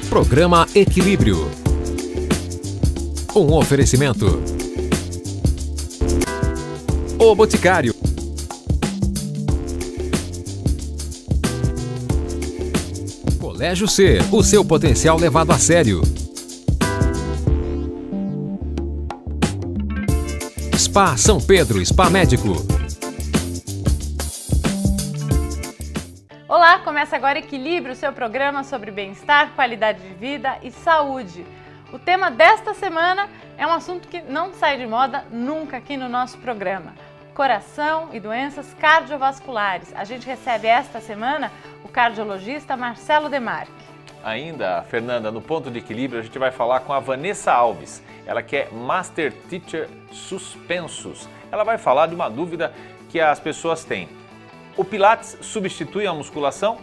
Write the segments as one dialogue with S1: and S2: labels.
S1: Programa Equilíbrio. Um oferecimento. O Boticário. Colégio C, o seu potencial levado a sério. Spa São Pedro, Spa Médico.
S2: Olá, começa agora Equilíbrio, seu programa sobre bem-estar, qualidade de vida e saúde. O tema desta semana é um assunto que não sai de moda nunca aqui no nosso programa. Coração e doenças cardiovasculares. A gente recebe esta semana o cardiologista Marcelo Demarque.
S3: Ainda, Fernanda, no Ponto de Equilíbrio, a gente vai falar com a Vanessa Alves. Ela que é Master Teacher Suspensos. Ela vai falar de uma dúvida que as pessoas têm. O Pilates substitui a musculação?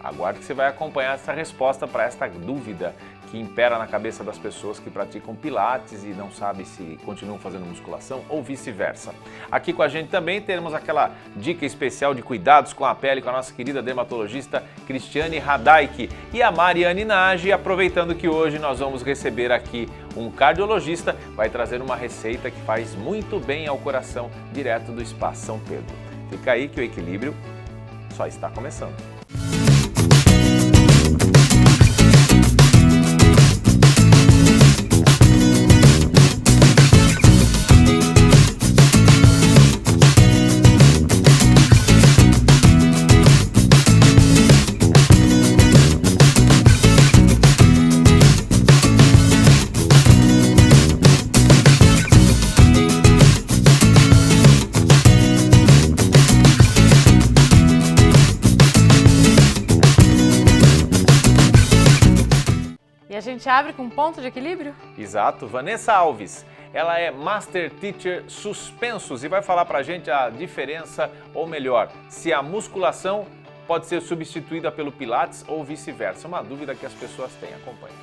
S3: Aguarde que você vai acompanhar essa resposta para esta dúvida que impera na cabeça das pessoas que praticam Pilates e não sabem se continuam fazendo musculação ou vice-versa. Aqui com a gente também teremos aquela dica especial de cuidados com a pele com a nossa querida dermatologista Cristiane Radaik e a Mariane Nagy, aproveitando que hoje nós vamos receber aqui um cardiologista, vai trazer uma receita que faz muito bem ao coração direto do Spa São Pedro. Fica aí que o equilíbrio só está começando.
S2: A gente abre com um ponto de equilíbrio?
S3: Exato, Vanessa Alves. Ela é Master Teacher Suspensos e vai falar pra gente a diferença, ou melhor, se a musculação pode ser substituída pelo Pilates ou vice-versa. Uma dúvida que as pessoas têm. Acompanhe.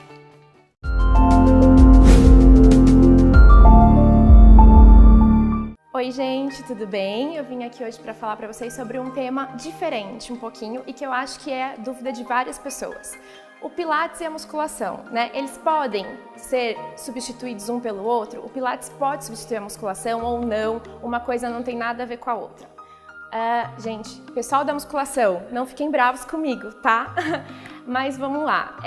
S4: Oi gente, tudo bem? Eu vim aqui hoje para falar para vocês sobre um tema diferente um pouquinho e que eu acho que é dúvida de várias pessoas. O Pilates e a musculação, né? Eles podem ser substituídos um pelo outro? O Pilates pode substituir a musculação ou não? Uma coisa não tem nada a ver com a outra. Gente, pessoal da musculação, não fiquem bravos comigo, tá? Mas vamos lá.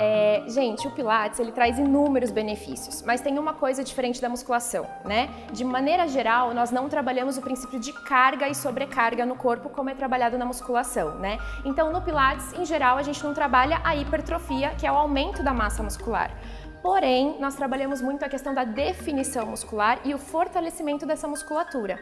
S4: Gente, o Pilates ele traz inúmeros benefícios, mas tem uma coisa diferente da musculação, né? De maneira geral, nós não trabalhamos o princípio de carga e sobrecarga no corpo como é trabalhado na musculação, né? Então, no Pilates, em geral, a gente não trabalha a hipertrofia, que é o aumento da massa muscular. Porém, nós trabalhamos muito a questão da definição muscular e o fortalecimento dessa musculatura.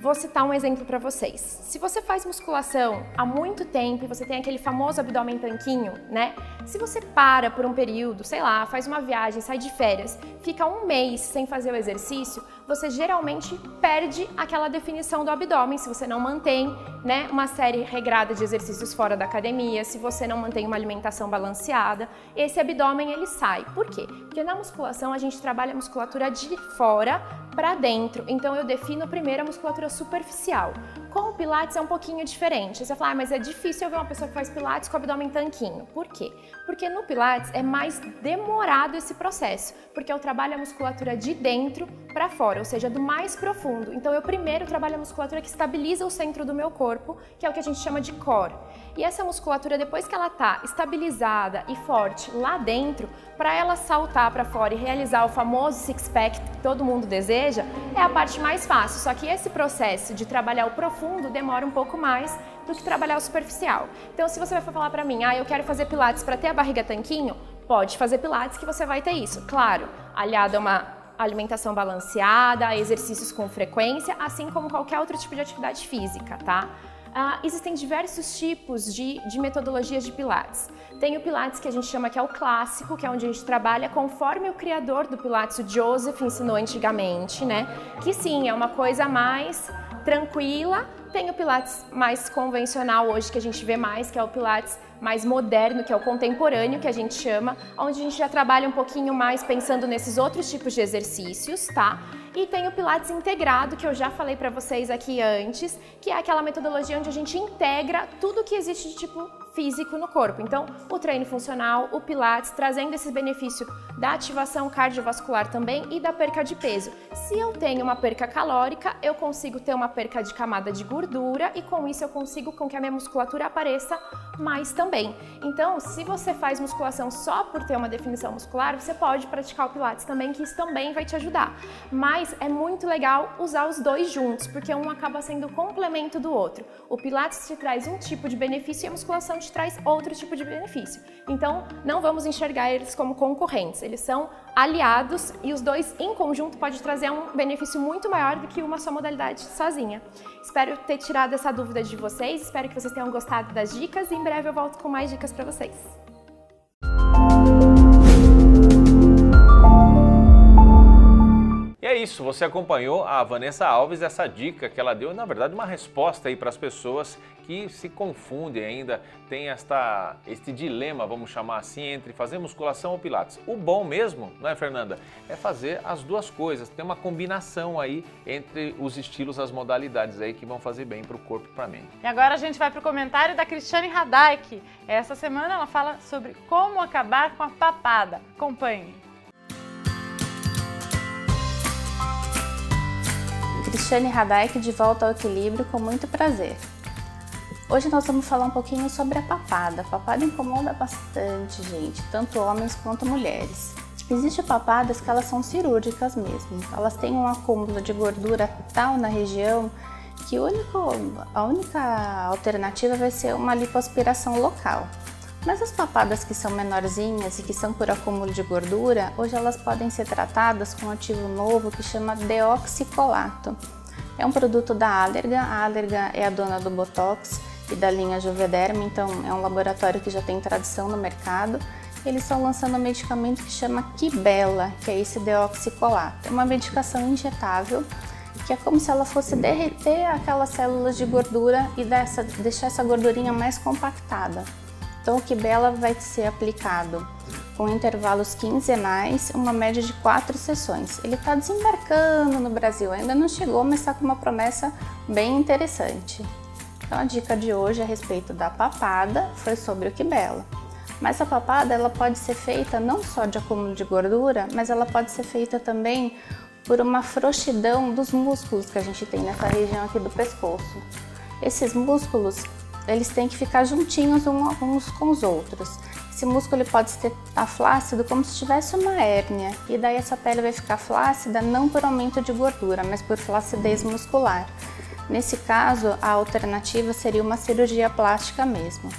S4: Vou citar um exemplo para vocês. Se você faz musculação há muito tempo e você tem aquele famoso abdômen tanquinho, né? Se você para por um período, sei lá, faz uma viagem, sai de férias, fica um mês sem fazer o exercício, você geralmente perde aquela definição do abdômen se você não mantém, né, uma série regrada de exercícios fora da academia, se você não mantém uma alimentação balanceada, esse abdômen ele sai. Por quê? Porque na musculação a gente trabalha a musculatura de fora para dentro, então eu defino primeiro a musculatura superficial. Com o Pilates é um pouquinho diferente. Você fala, mas é difícil eu ver uma pessoa que faz Pilates com o abdômen tanquinho. Por quê? Porque no Pilates é mais demorado esse processo, porque eu trabalho a musculatura de dentro para fora, ou seja, do mais profundo. Então eu primeiro trabalho a musculatura que estabiliza o centro do meu corpo, que é o que a gente chama de core. E essa musculatura, depois que ela está estabilizada e forte lá dentro, para ela saltar para fora e realizar o famoso six-pack que todo mundo deseja, é a parte mais fácil. Só que esse processo de trabalhar o profundo demora um pouco mais do que trabalhar o superficial. Então, se você vai falar para mim, eu quero fazer Pilates para ter a barriga tanquinho, pode fazer Pilates que você vai ter isso. Claro, aliado a uma alimentação balanceada, a exercícios com frequência, assim como qualquer outro tipo de atividade física, tá? Existem diversos tipos de metodologias de Pilates. Tem o Pilates que a gente chama que é o clássico, que é onde a gente trabalha conforme o criador do Pilates, o Joseph, ensinou antigamente, né? Que sim, é uma coisa mais tranquila. Tem o Pilates mais convencional hoje, que a gente vê mais, que é o Pilates mais moderno, que é o contemporâneo, que a gente chama, onde a gente já trabalha um pouquinho mais pensando nesses outros tipos de exercícios, tá? E tem o Pilates integrado, que eu já falei para vocês aqui antes, que é aquela metodologia onde a gente integra tudo que existe de tipo físico no corpo. Então, o treino funcional, o Pilates, trazendo esse benefício da ativação cardiovascular também e da perca de peso. Se eu tenho uma perca calórica, eu consigo ter uma perca de camada de gordura e com isso eu consigo com que a minha musculatura apareça mais também. Então, se você faz musculação só por ter uma definição muscular, você pode praticar o Pilates também, que isso também vai te ajudar. Mas é muito legal usar os dois juntos, porque um acaba sendo o complemento do outro. O Pilates te traz um tipo de benefício e a musculação te traz outro tipo de benefício. Então, não vamos enxergar eles como concorrentes, eles são aliados e os dois em conjunto pode trazer um benefício muito maior do que uma só modalidade sozinha. Espero ter tirado essa dúvida de vocês, espero que vocês tenham gostado das dicas e em breve eu volto com mais dicas para vocês.
S3: E é isso, você acompanhou a Vanessa Alves, essa dica que ela deu, na verdade uma resposta aí para as pessoas que se confundem ainda, tem este dilema, vamos chamar assim, entre fazer musculação ou Pilates. O bom mesmo, não é, Fernanda? É fazer as duas coisas, ter uma combinação aí entre os estilos, as modalidades aí que vão fazer bem para o corpo e para a mente.
S2: E agora a gente vai para o comentário da Cristiane Radaick. Essa semana ela fala sobre como acabar com a papada. Acompanhe.
S5: Cristiane Radaick de volta ao equilíbrio com muito prazer. Hoje nós vamos falar um pouquinho sobre a papada. A papada incomoda bastante, gente, tanto homens quanto mulheres. Existem papadas que elas são cirúrgicas mesmo. Elas têm um acúmulo de gordura tal na região que a única alternativa vai ser uma lipoaspiração local. Mas as papadas que são menorzinhas e que são por acúmulo de gordura, hoje elas podem ser tratadas com um ativo novo que chama deoxicolato. É um produto da Allergan. A Allergan é a dona do Botox e da linha Juvederm, então é um laboratório que já tem tradição no mercado. Eles estão lançando um medicamento que chama Quibella, que é esse deoxicolato. É uma medicação injetável que é como se ela fosse derreter aquelas células de gordura e deixar essa gordurinha mais compactada. Então o Quibella vai ser aplicado com intervalos quinzenais, uma média de 4 sessões. Ele está desembarcando no Brasil, ainda não chegou, mas está com uma promessa bem interessante. Então a dica de hoje a respeito da papada foi sobre o Quibella. Mas a papada ela pode ser feita não só de acúmulo de gordura, mas ela pode ser feita também por uma frouxidão dos músculos que a gente tem nessa região aqui do pescoço. Esses músculos eles têm que ficar juntinhos uns com os outros. Esse músculo ele pode estar flácido como se tivesse uma hérnia, e daí essa pele vai ficar flácida não por aumento de gordura, mas por flacidez muscular. Nesse caso, a alternativa seria uma cirurgia plástica mesmo.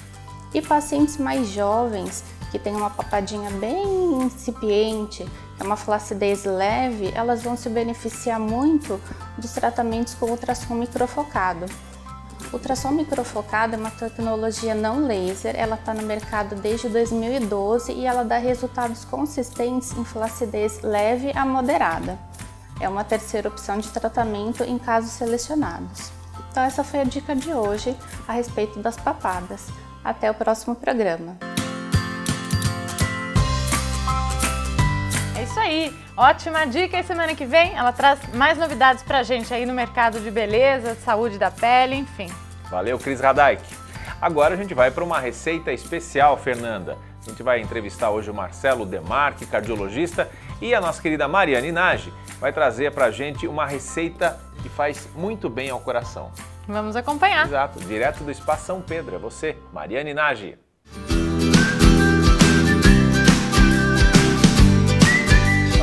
S5: E pacientes mais jovens, que têm uma papadinha bem incipiente, é uma flacidez leve, elas vão se beneficiar muito dos tratamentos com ultrassom microfocado. O ultrassom microfocado é uma tecnologia não laser, ela está no mercado desde 2012 e ela dá resultados consistentes em flacidez leve a moderada. É uma terceira opção de tratamento em casos selecionados. Então essa foi a dica de hoje a respeito das papadas. Até o próximo programa.
S2: É isso aí, ótima dica, e semana que vem ela traz mais novidades pra gente aí no mercado de beleza, de saúde da pele, enfim.
S3: Valeu, Cris Radaick. Agora a gente vai para uma receita especial, Fernanda. A gente vai entrevistar hoje o Marcelo Demarque, cardiologista, e a nossa querida Mariane Nagy vai trazer pra gente uma receita que faz muito bem ao coração.
S2: Vamos acompanhar.
S3: Exato, direto do Spa São Pedro, é você, Mariane Nagy.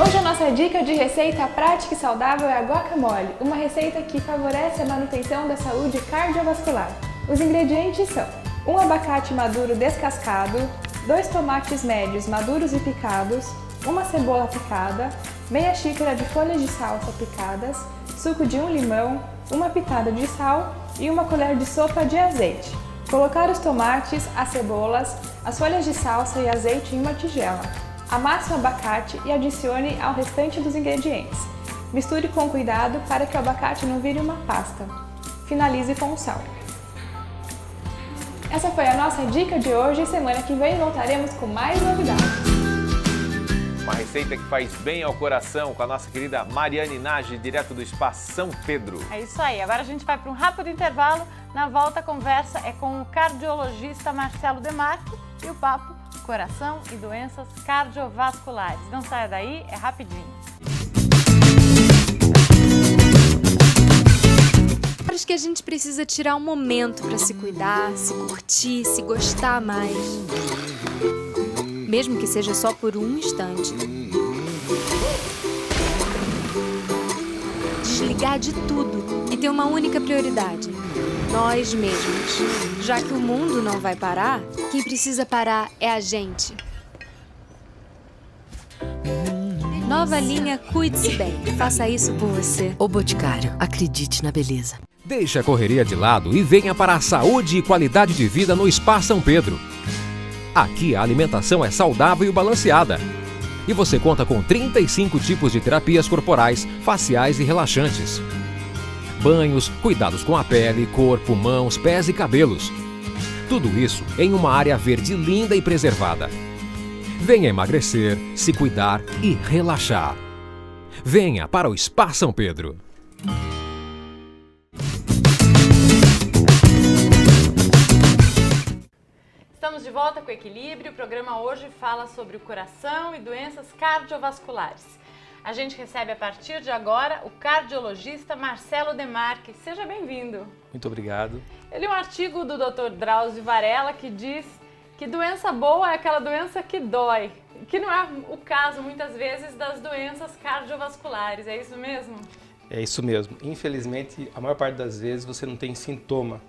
S6: Hoje a nossa dica de receita prática e saudável é a guacamole, uma receita que favorece a manutenção da saúde cardiovascular. Os ingredientes são 1 abacate maduro descascado, 2 tomates médios maduros e picados, 1 cebola picada, meia xícara de folhas de salsa picadas, suco de 1 limão, 1 pitada de sal e 1 colher de sopa de azeite. Colocar os tomates, as cebolas, as folhas de salsa e azeite em uma tigela. Amasse o abacate e adicione ao restante dos ingredientes. Misture com cuidado para que o abacate não vire uma pasta. Finalize com o sal. Essa foi a nossa dica de hoje e semana que vem voltaremos com mais novidades.
S3: Uma receita que faz bem ao coração com a nossa querida Mariane Nagy, direto do Spa São Pedro.
S2: É isso aí, agora a gente vai para um rápido intervalo. Na volta a conversa é com o cardiologista Marcelo Demarque e o papo coração e doenças cardiovasculares. Não saia daí, é rapidinho.
S7: Acho que a gente precisa tirar um momento para se cuidar, se curtir, se gostar mais. Mesmo que seja só por um instante. Desligar de tudo e ter uma única prioridade: nós mesmos. Já que o mundo não vai parar, quem precisa parar é a gente. Nova linha Cuide-se Bem. Faça isso por você.
S8: O Boticário, acredite na beleza.
S1: Deixe a correria de lado e venha para a saúde e qualidade de vida no Spa São Pedro. Aqui a alimentação é saudável e balanceada. E você conta com 35 tipos de terapias corporais, faciais e relaxantes. Banhos, cuidados com a pele, corpo, mãos, pés e cabelos. Tudo isso em uma área verde linda e preservada. Venha emagrecer, se cuidar e relaxar. Venha para o Spa São Pedro.
S2: Estamos de volta com o Equilíbrio. O programa hoje fala sobre o coração e doenças cardiovasculares. A gente recebe a partir de agora o cardiologista Marcelo Demarque. Seja bem-vindo.
S9: Muito obrigado.
S2: Eu li um artigo do Dr. Drauzio Varela que diz que doença boa é aquela doença que dói, que não é o caso muitas vezes das doenças cardiovasculares. É isso mesmo?
S9: É isso mesmo. Infelizmente, a maior parte das vezes você não tem sintoma,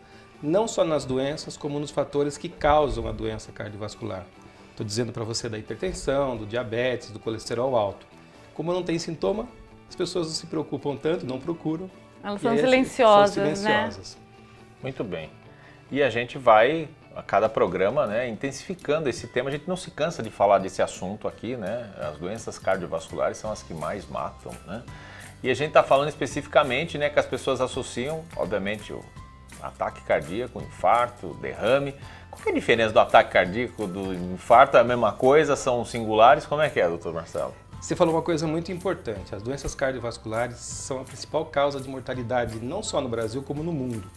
S9: não só nas doenças, como nos fatores que causam a doença cardiovascular. Estou dizendo para você da hipertensão, do diabetes, do colesterol alto. Como não tem sintoma, as pessoas não se preocupam tanto, não procuram.
S2: Elas são silenciosas,
S9: são silenciosas,
S2: né?
S3: Muito bem. E a gente vai, a cada programa, né, intensificando esse tema. A gente não se cansa de falar desse assunto aqui, né? As doenças cardiovasculares são as que mais matam, né? E a gente está falando especificamente, né, que as pessoas associam, obviamente, o ataque cardíaco, infarto, derrame. Qual que é a diferença do ataque cardíaco, do infarto? É a mesma coisa? São singulares? Como é que é, doutor Marcelo?
S9: Você falou uma coisa muito importante. As doenças cardiovasculares são a principal causa de mortalidade, não só no Brasil, como no mundo.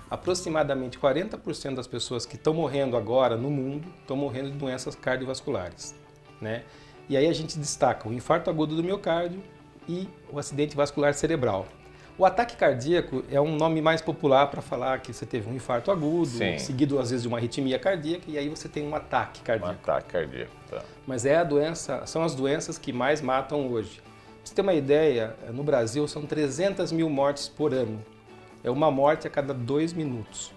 S9: Aproximadamente 40% das pessoas que estão morrendo agora no mundo estão morrendo de doenças cardiovasculares, né? E aí a gente destaca o infarto agudo do miocárdio e o acidente vascular cerebral. O ataque cardíaco é um nome mais popular para falar que você teve um infarto agudo,
S3: Sim.
S9: seguido às vezes de uma arritmia cardíaca, e aí você tem um ataque cardíaco.
S3: Um ataque cardíaco, tá.
S9: Mas é a doença, são as doenças que mais matam hoje. Pra você ter uma ideia, no Brasil são 300 mil mortes por ano. É uma morte a cada 2 minutos.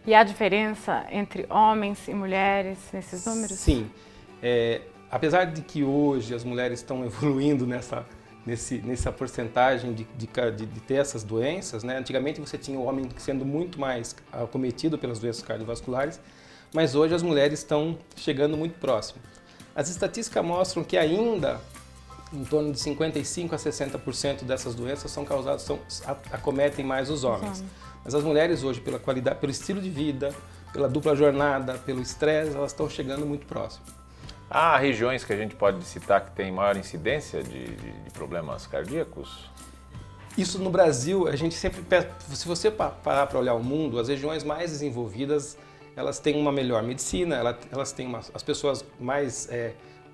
S2: E há diferença entre homens e mulheres nesses números?
S9: Sim. Apesar de que hoje as mulheres estão evoluindo nessa porcentagem de ter essas doenças, né? Antigamente você tinha o homem sendo muito mais acometido pelas doenças cardiovasculares, mas hoje as mulheres estão chegando muito próximo. As estatísticas mostram que ainda em torno de 55% a 60% dessas doenças acometem mais os homens. Mas as mulheres hoje, pela qualidade, pelo estilo de vida, pela dupla jornada, pelo estresse, elas estão chegando muito próximo.
S3: Há regiões que a gente pode citar que tem maior incidência de problemas cardíacos?
S9: Isso no Brasil, a gente sempre, se você parar para olhar o mundo, as regiões mais desenvolvidas, elas têm uma melhor medicina, elas têm as pessoas mais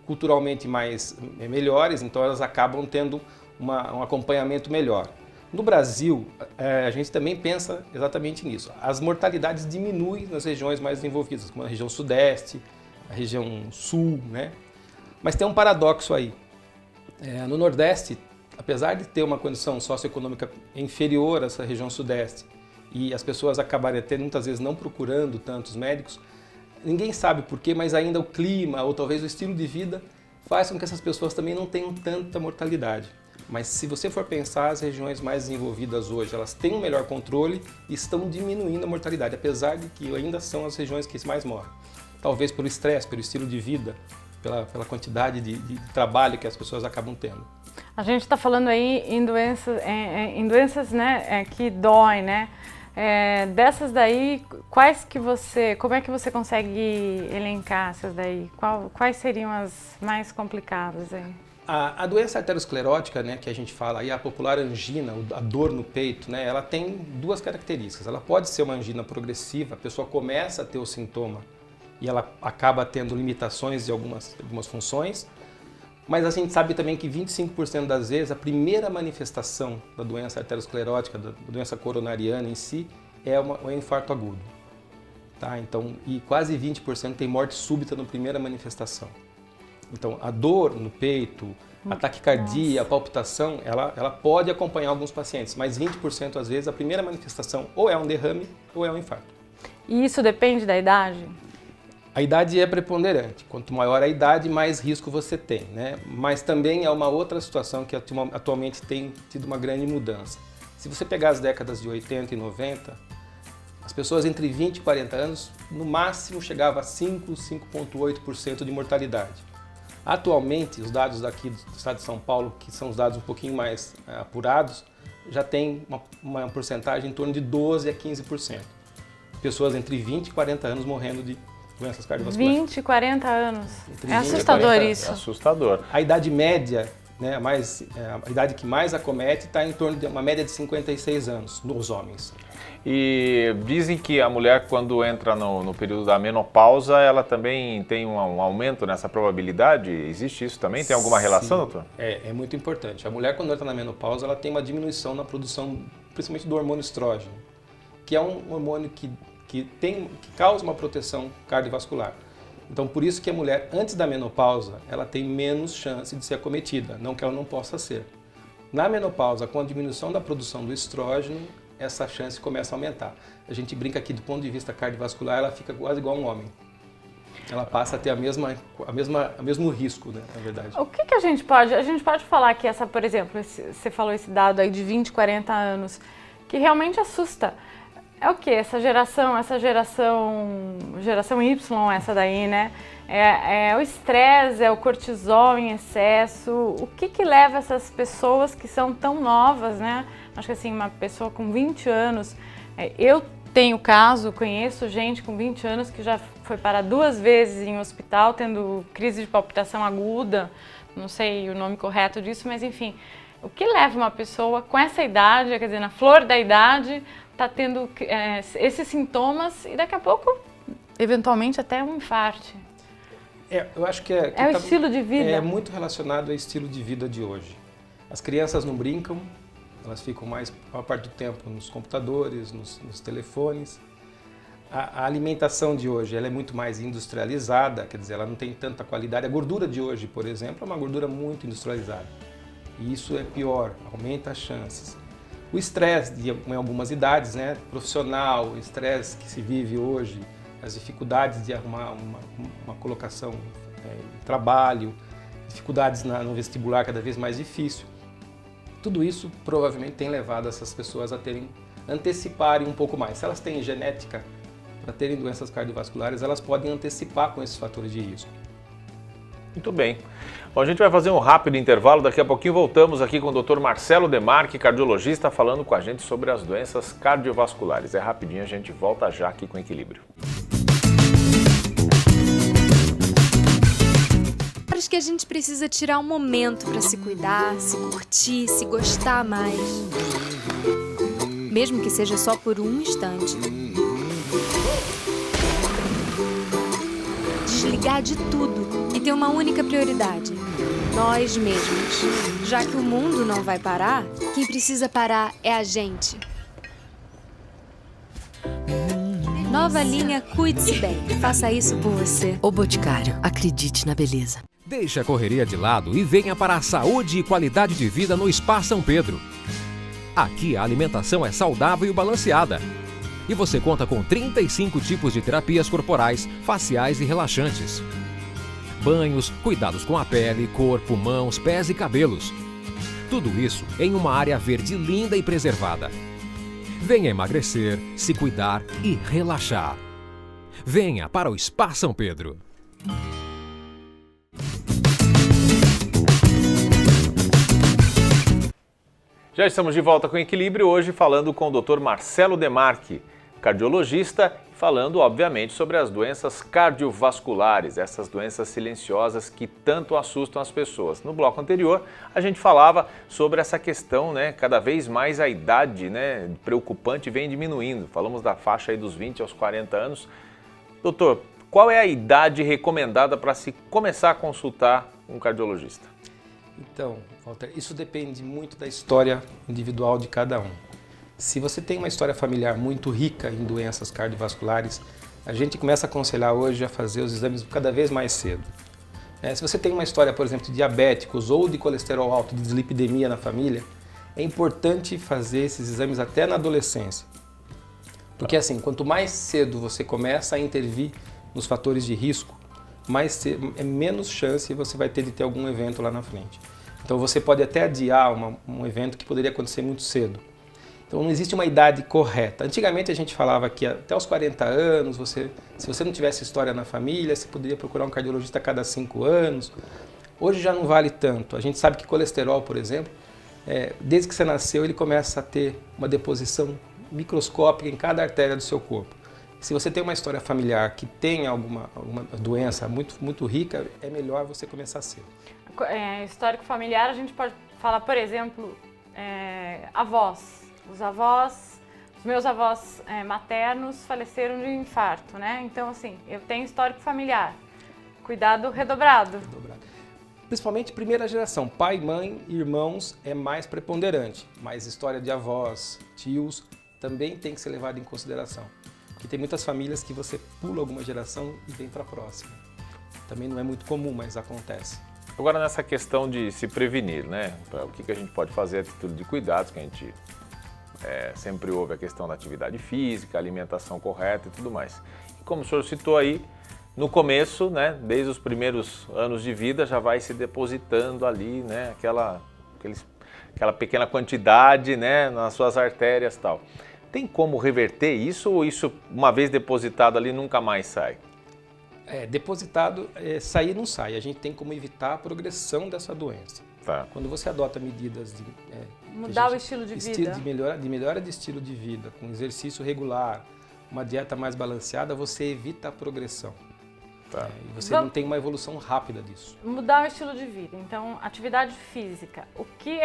S9: culturalmente mais melhores, então elas acabam tendo um acompanhamento melhor. No Brasil, a gente também pensa exatamente nisso. As mortalidades diminuem nas regiões mais desenvolvidas, como a região sudeste, a região sul, né? Mas tem um paradoxo aí. No Nordeste, apesar de ter uma condição socioeconômica inferior a essa região sudeste e as pessoas acabarem até muitas vezes não procurando tantos médicos, ninguém sabe por quê, mas ainda o clima ou talvez o estilo de vida faz com que essas pessoas também não tenham tanta mortalidade. Mas se você for pensar, as regiões mais desenvolvidas hoje, elas têm um melhor controle e estão diminuindo a mortalidade, apesar de que ainda são as regiões que mais morrem. Talvez pelo estresse, pelo estilo de vida, pela quantidade de trabalho que as pessoas acabam tendo.
S2: A gente está falando aí em doenças, né, que doem, né? Dessas daí, como é que você consegue elencar essas daí? Quais seriam as mais complicadas aí?
S9: A doença arteriosclerótica, né, que a gente fala, e a popular angina, a dor no peito, né, ela tem duas características. Ela pode ser uma angina progressiva, a pessoa começa a ter o sintoma e ela acaba tendo limitações de algumas funções, mas a gente sabe também que 25% das vezes a primeira manifestação da doença arteriosclerótica, da doença coronariana em si, é um infarto agudo. Tá? Então, e quase 20% tem morte súbita na primeira manifestação. Então, a dor no peito, a taquicardia, a palpitação, ela pode acompanhar alguns pacientes, mas 20% às vezes a primeira manifestação ou é um derrame ou é um infarto. E
S2: isso depende da idade?
S9: A idade é preponderante. Quanto maior a idade, mais risco você tem, né? Mas também é uma outra situação que atualmente tem tido uma grande mudança. Se você pegar as décadas de 80 e 90, as pessoas entre 20 e 40 anos, no máximo chegava a 5,8% de mortalidade. Atualmente, os dados daqui do estado de São Paulo, que são os dados um pouquinho mais apurados, já tem uma porcentagem em torno de 12 a 15%. Pessoas entre 20 e 40 anos morrendo de doenças cardiovasculares.
S2: 20 e 40 anos. É assustador isso.
S3: É assustador.
S9: A idade média, né, a idade que mais acomete está em torno de uma média de 56 anos nos homens.
S3: E dizem que a mulher, quando entra no período da menopausa, ela também tem um aumento nessa probabilidade? Existe isso também? Tem alguma relação, doutor?
S9: É muito importante. A mulher, quando entra na menopausa, ela tem uma diminuição na produção, principalmente do hormônio estrógeno, que é um hormônio que causa uma proteção cardiovascular. Então, por isso que a mulher, antes da menopausa, ela tem menos chance de ser acometida, não que ela não possa ser. Na menopausa, com a diminuição da produção do estrógeno, essa chance começa a aumentar. A gente brinca que do ponto de vista cardiovascular, ela fica quase igual a um homem. Ela passa a ter o mesmo risco, né, na verdade.
S2: O que a gente pode... A gente pode falar que por exemplo, você falou esse dado aí de 20, 40 anos, que realmente assusta. É o quê? Essa geração Y, essa daí, né? É o estresse, é o cortisol em excesso. O que leva essas pessoas que são tão novas, né? Acho que assim, uma pessoa com 20 anos, eu tenho caso, conheço gente com 20 anos que já foi parar 2 vezes em hospital, tendo crise de palpitação aguda, não sei o nome correto disso, mas enfim. O que leva uma pessoa com essa idade, quer dizer, na flor da idade, tá tendo esses sintomas e daqui a pouco, eventualmente, até um infarto?
S9: Eu acho que
S2: o estilo de vida.
S9: É muito relacionado ao estilo de vida de hoje. As crianças não brincam, elas ficam a maior parte do tempo nos computadores, nos telefones. A alimentação de hoje ela é muito mais industrializada, quer dizer, ela não tem tanta qualidade. A gordura de hoje, por exemplo, é uma gordura muito industrializada. E isso é pior, aumenta as chances. O estresse em algumas idades, né, profissional, o estresse que se vive hoje, as dificuldades de arrumar uma colocação em trabalho, dificuldades no vestibular cada vez mais difícil. Tudo isso provavelmente tem levado essas pessoas a anteciparem um pouco mais. Se elas têm genética para terem doenças cardiovasculares, elas podem antecipar com esses fatores de risco.
S3: Muito bem. Bom, a gente vai fazer um rápido intervalo, daqui a pouquinho voltamos aqui com o Dr. Marcelo Demarque, cardiologista, falando com a gente sobre as doenças cardiovasculares. É rapidinho, a gente volta já aqui com Equilíbrio.
S7: Acho que a gente precisa tirar um momento para se cuidar, se curtir, se gostar mais. Mesmo que seja só por um instante. Desligar de tudo e ter uma única prioridade: nós mesmos. Já que o mundo não vai parar, quem precisa parar é a gente. Nova linha Cuide-se Bem. Faça isso por você.
S8: O Boticário. Acredite na beleza.
S1: Deixe a correria de lado e venha para a saúde e qualidade de vida no Spa São Pedro. Aqui a alimentação é saudável e balanceada. E você conta com 35 tipos de terapias corporais, faciais e relaxantes. Banhos, cuidados com a pele, corpo, mãos, pés e cabelos. Tudo isso em uma área verde linda e preservada. Venha emagrecer, se cuidar e relaxar. Venha para o Spa São Pedro.
S3: Já estamos de volta com Equilíbrio, hoje falando com o Dr. Marcelo Demarchi, cardiologista, falando, obviamente, sobre as doenças cardiovasculares, essas doenças silenciosas que tanto assustam as pessoas. No bloco anterior, a gente falava sobre essa questão, né, cada vez mais a idade, né, preocupante vem diminuindo. Falamos da faixa aí dos 20 aos 40 anos. Doutor, qual é a idade recomendada para se começar a consultar um cardiologista?
S9: Então, Walter, isso depende muito da história individual de cada um. Se você tem uma história familiar muito rica em doenças cardiovasculares, a gente começa a aconselhar hoje a fazer os exames cada vez mais cedo. Se você tem uma história, por exemplo, de diabéticos ou de colesterol alto, de dislipidemia na família, é importante fazer esses exames até na adolescência. Porque assim, quanto mais cedo você começa a intervir nos fatores de risco, menos chance você vai ter de ter algum evento lá na frente. Então você pode até adiar um evento que poderia acontecer muito cedo. Então não existe uma idade correta. Antigamente a gente falava que até os 40 anos, se você não tivesse história na família, você poderia procurar um cardiologista a cada 5 anos. Hoje já não vale tanto. A gente sabe que colesterol, por exemplo, desde que você nasceu, ele começa a ter uma deposição microscópica em cada artéria do seu corpo. Se você tem uma história familiar que tem alguma doença muito rica, é melhor você começar cedo.
S2: Histórico familiar, a gente pode falar, por exemplo, avós. Os meus avós maternos faleceram de infarto, né? Então, assim, eu tenho histórico familiar. Cuidado redobrado.
S9: Principalmente primeira geração, pai, mãe, irmãos é mais preponderante, mas história de avós, tios, também tem que ser levado em consideração. Porque tem muitas famílias que você pula alguma geração e vem para a próxima. Também não é muito comum, mas acontece.
S3: Agora nessa questão de se prevenir, né? O que a gente pode fazer, a título de cuidados, que a gente sempre ouve a questão da atividade física, alimentação correta e tudo mais. E como o senhor citou aí, no começo, né, desde os primeiros anos de vida, já vai se depositando ali, né, aquela pequena quantidade, né, nas suas artérias e tal. Tem como reverter isso ou isso, uma vez depositado ali, nunca mais sai?
S9: Depositado, sair não sai. A gente tem como evitar a progressão dessa doença.
S3: Tá.
S9: Quando você adota medidas de...
S2: mudar o estilo de vida.
S9: De melhora de estilo de vida, com exercício regular, uma dieta mais balanceada, você evita a progressão.
S3: Tá.
S9: E você não tem uma evolução rápida disso.
S2: Mudar o estilo de vida. Então, atividade física. O que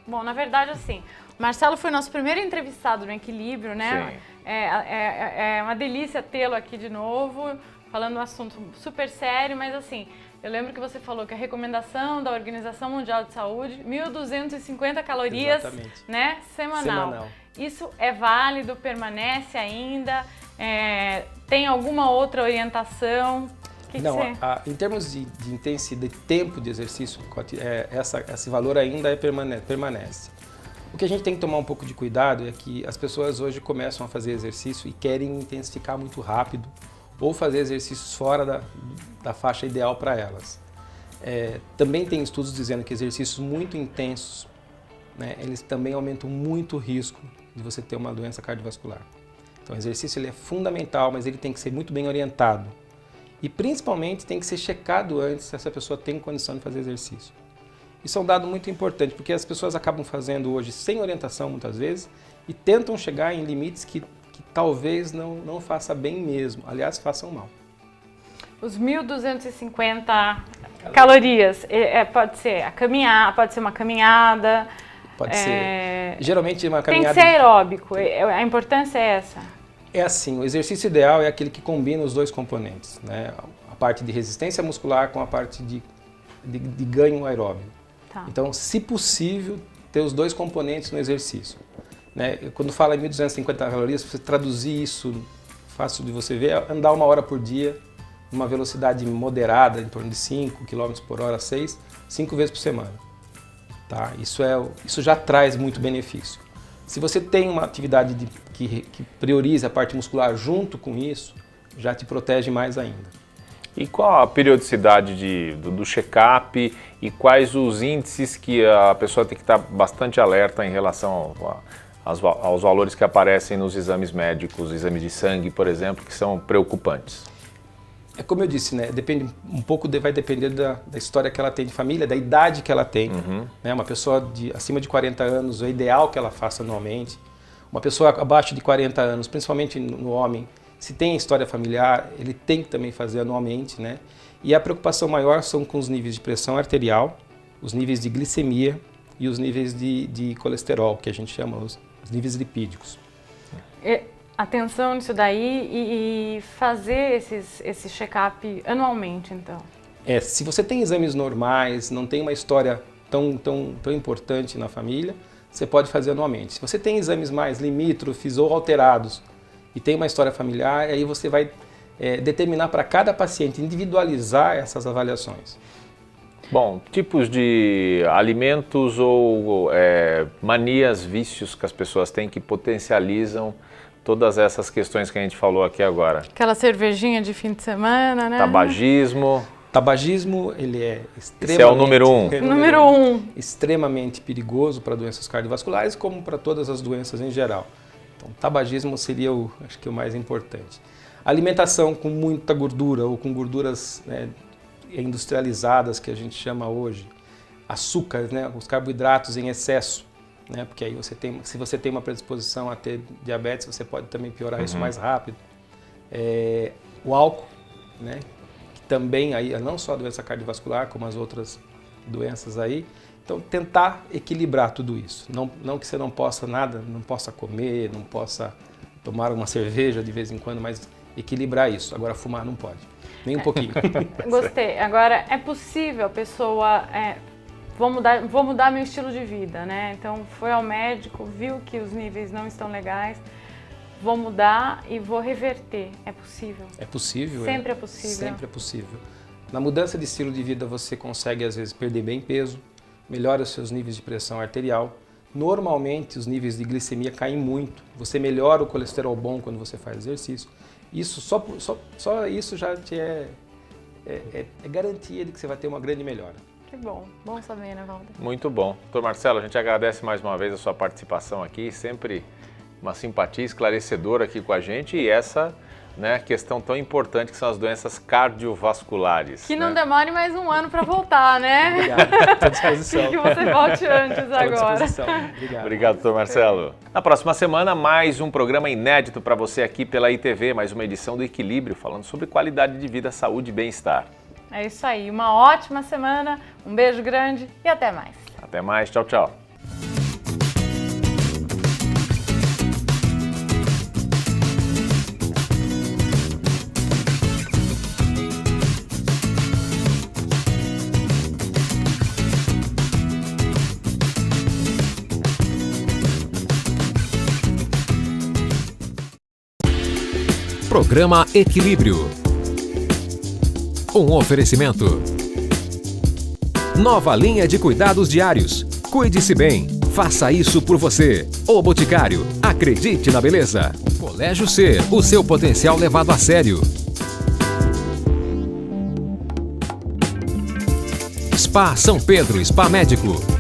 S2: bom, na verdade, assim, o Marcelo foi nosso primeiro entrevistado no Equilíbrio, né?
S3: Sim.
S2: É uma delícia tê-lo aqui de novo, falando um assunto super sério, mas assim, eu lembro que você falou que a recomendação da Organização Mundial de Saúde, 1.250 calorias, né, semanal. Isso é válido, permanece ainda? Tem alguma outra orientação?
S9: Em termos de intensidade, de tempo de exercício, esse valor ainda permanece. O que a gente tem que tomar um pouco de cuidado é que as pessoas hoje começam a fazer exercício e querem intensificar muito rápido ou fazer exercícios fora da faixa ideal para elas. Também tem estudos dizendo que exercícios muito intensos, né, eles também aumentam muito o risco de você ter uma doença cardiovascular. Então o exercício ele é fundamental, mas ele tem que ser muito bem orientado. E principalmente tem que ser checado antes se essa pessoa tem condição de fazer exercício. Isso é um dado muito importante, porque as pessoas acabam fazendo hoje sem orientação muitas vezes e tentam chegar em limites que talvez não faça bem mesmo, aliás, façam mal.
S2: Os 1.250 calorias, pode ser uma caminhada.
S9: Pode ser. Geralmente uma caminhada...
S2: Tem que ser aeróbico, a importância é essa?
S9: É assim, o exercício ideal é aquele que combina os dois componentes, né? A parte de resistência muscular com a parte de ganho aeróbio. Tá. Então, se possível, ter os dois componentes no exercício. Né? Quando fala em 1.250 calorias, se você traduzir isso, fácil de você ver, é andar 1 hora por dia, numa velocidade moderada, em torno de 5 km por hora, 5 vezes por semana. Tá? Isso já traz muito benefício. Se você tem uma atividade que prioriza a parte muscular junto com isso, já te protege mais ainda.
S3: E qual a periodicidade do check-up e quais os índices que a pessoa tem que estar bastante alerta em relação aos valores que aparecem nos exames médicos, exames de sangue, por exemplo, que são preocupantes?
S9: É como eu disse, né? Depende um pouco, vai depender da história que ela tem de família, da idade que ela tem. Né? Uma pessoa acima de 40 anos, é ideal que ela faça anualmente. Uma pessoa abaixo de 40 anos, principalmente no homem, se tem história familiar, ele tem que também fazer anualmente, né? E a preocupação maior são com os níveis de pressão arterial, os níveis de glicemia e os níveis de colesterol, que a gente chama os níveis lipídicos.
S2: Atenção nisso daí e fazer esse check-up anualmente, então.
S9: Se você tem exames normais, não tem uma história tão importante na família, você pode fazer anualmente. Se você tem exames mais limítrofes ou alterados e tem uma história familiar, aí você vai determinar para cada paciente, individualizar essas avaliações.
S3: Bom, tipos de alimentos ou manias, vícios que as pessoas têm que potencializam todas essas questões que a gente falou aqui agora.
S2: Aquela cervejinha de fim de semana, né?
S9: Tabagismo, ele é extremamente...
S3: Esse é o número 1.
S2: Número 1.
S9: Extremamente perigoso para doenças cardiovasculares, como para todas as doenças em geral. Então, tabagismo seria acho que o mais importante. Alimentação com muita gordura ou com gorduras, né, industrializadas, que a gente chama hoje. Açúcar, né, os carboidratos em excesso. Né, porque aí se você tem uma predisposição a ter diabetes, você pode também piorar isso mais rápido. O álcool, né, que também aí não só a doença cardiovascular, como as outras doenças aí. Então, tentar equilibrar tudo isso. Não que você não possa nada, não possa comer, não possa tomar uma cerveja de vez em quando, mas equilibrar isso. Agora, fumar não pode, nem um pouquinho.
S2: Gostei. Agora, é possível a pessoa... Vou mudar meu estilo de vida, né? Então, foi ao médico, viu que os níveis não estão legais, vou mudar e vou reverter. É possível?
S9: É possível.
S2: Sempre é possível?
S9: Sempre é possível. Na mudança de estilo de vida, você consegue, às vezes, perder bem peso, melhora os seus níveis de pressão arterial. Normalmente, os níveis de glicemia caem muito. Você melhora o colesterol bom quando você faz exercício. Isso, só isso já te é garantia de que você vai ter uma grande melhora.
S2: Que bom. Bom saber, né, Valder?
S3: Muito bom. Doutor Marcelo, a gente agradece mais uma vez a sua participação aqui, sempre uma simpatia esclarecedora aqui com a gente e essa, né, questão tão importante que são as doenças cardiovasculares.
S2: Que não demore mais um ano para voltar, né?
S9: Obrigado, estou à disposição.
S2: Que você volte antes agora.
S3: Obrigado, doutor Marcelo. Na próxima semana, mais um programa inédito para você aqui pela ITV, mais uma edição do Equilíbrio, falando sobre qualidade de vida, saúde e bem-estar.
S2: É isso aí, uma ótima semana, um beijo grande e até mais.
S3: Até mais, tchau, tchau.
S1: Programa Equilíbrio. Um oferecimento. Nova linha de cuidados diários. Cuide-se bem. Faça isso por você. O Boticário. Acredite na beleza. Colégio Ser. O seu potencial levado a sério. Spa São Pedro. Spa Médico.